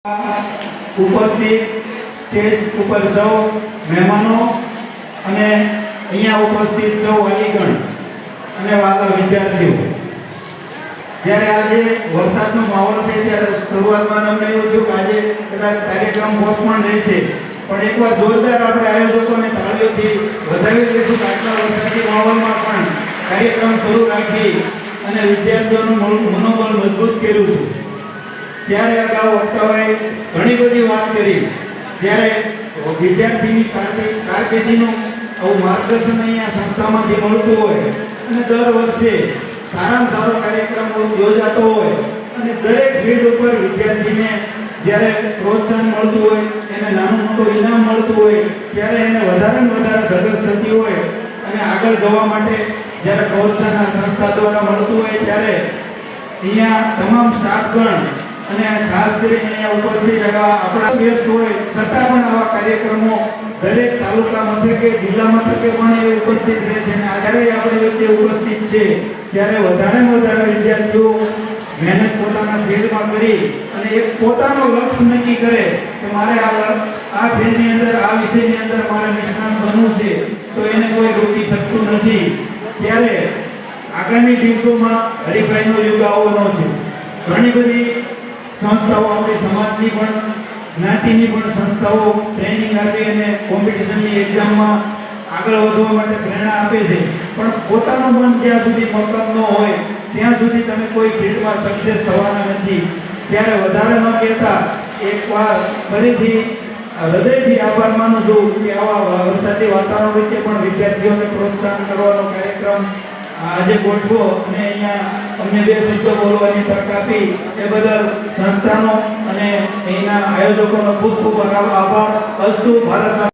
ઉપસ્થિત સ્ટેજ ઉપર સૌ મહેમાનો અને અહીંયા ઉપસ્થિત સૌ વાલીગણ અને વાલા વિદ્યાર્થીઓ, જ્યારે આજે વરસાદનો માહોલ છે ત્યારે શરૂઆતમાં અમને એવું થયું કે આજે કદાચ કાર્યક્રમ પોસ્ટપોન રહેશે, પણ એકવાર જોરદાર આપણે આયોજકોને તાળીઓથી વધાવી દઈશું કે આટલા વરસાદી માહોલમાં પણ કાર્યક્રમ શરૂ રાખી અને વિદ્યાર્થીઓનું મનોબળ મજબૂત કર્યું છે. ત્યારે અગાઉ વક્તાઓએ ઘણી બધી વાત કરી, જ્યારે વિદ્યાર્થીની કારકિર્દીનું આવું માર્ગદર્શન અહીંયા સંસ્થામાંથી મળતું હોય અને દર વર્ષે સારામાં સારો કાર્યક્રમ યોજાતો હોય અને દરેક ફિલ્ડ ઉપર વિદ્યાર્થીને જ્યારે પ્રોત્સાહન મળતું હોય, એને નાનું મોટું ઇનામ મળતું હોય, ત્યારે એને વધારે ને વધારે ધગશ થતી હોય અને આગળ જવા માટે જ્યારે પ્રોત્સાહન આ સંસ્થા દ્વારા મળતું હોય ત્યારે અહીંયા તમામ સ્ટાફગણ અને ખાસ કરીને અહીંયા ઉપસ્થિત એવા આપણા વ્યસ્ત હોય છતાં પણ આવા કાર્યક્રમો દરેક તાલુકા મથકે જિલ્લા મથકે પણ એ ઉપસ્થિત રહે છે અને આજે આપણી વચ્ચે ઉપસ્થિત છે ત્યારે વધારે વધારે વિદ્યાર્થીઓ મહેનત પોતાના ફિલ્ડમાં કરી અને એક પોતાનો લક્ષ્ય નક્કી કરે કે મારે આ ફિલ્ડની અંદર આ વિષયની અંદર મારે નિષ્ણાત બનવું છે, તો એને કોઈ રોકી શકતું નથી. ત્યારે આગામી દિવસોમાં હરિભાઈનો યુગ આવવાનો છે. ઘણી બધી સંસ્થાઓ આપણી સમાજની પણ જ્ઞાતિની પણ સંસ્થાઓ ટ્રેનિંગ આપી અને કોમ્પિટિશનની એક્ઝામમાં આગળ વધવા માટે પ્રેરણા આપે છે, પણ પોતાનું મન જ્યાં સુધી મક્કમ ન હોય ત્યાં સુધી તમે કોઈ ફિલ્ડમાં સક્સેસ થવાના નથી. ત્યારે વધારે ન કહેતા એકવાર ફરીથી હૃદયથી આભાર માનું છું કે આવા વરસાદી વાતાવરણ વચ્ચે પણ વિદ્યાર્થીઓને પ્રોત્સાહન કરવાનો કાર્યક્રમ આજે ગોઠવો અને અહીંયા અમને બે શબ્દો બોલવાની તક આપી એ બદલ સંસ્થાનો અને એના આયોજકોનો ખૂબ ખૂબ આભાર. અસ્તુ ભારત.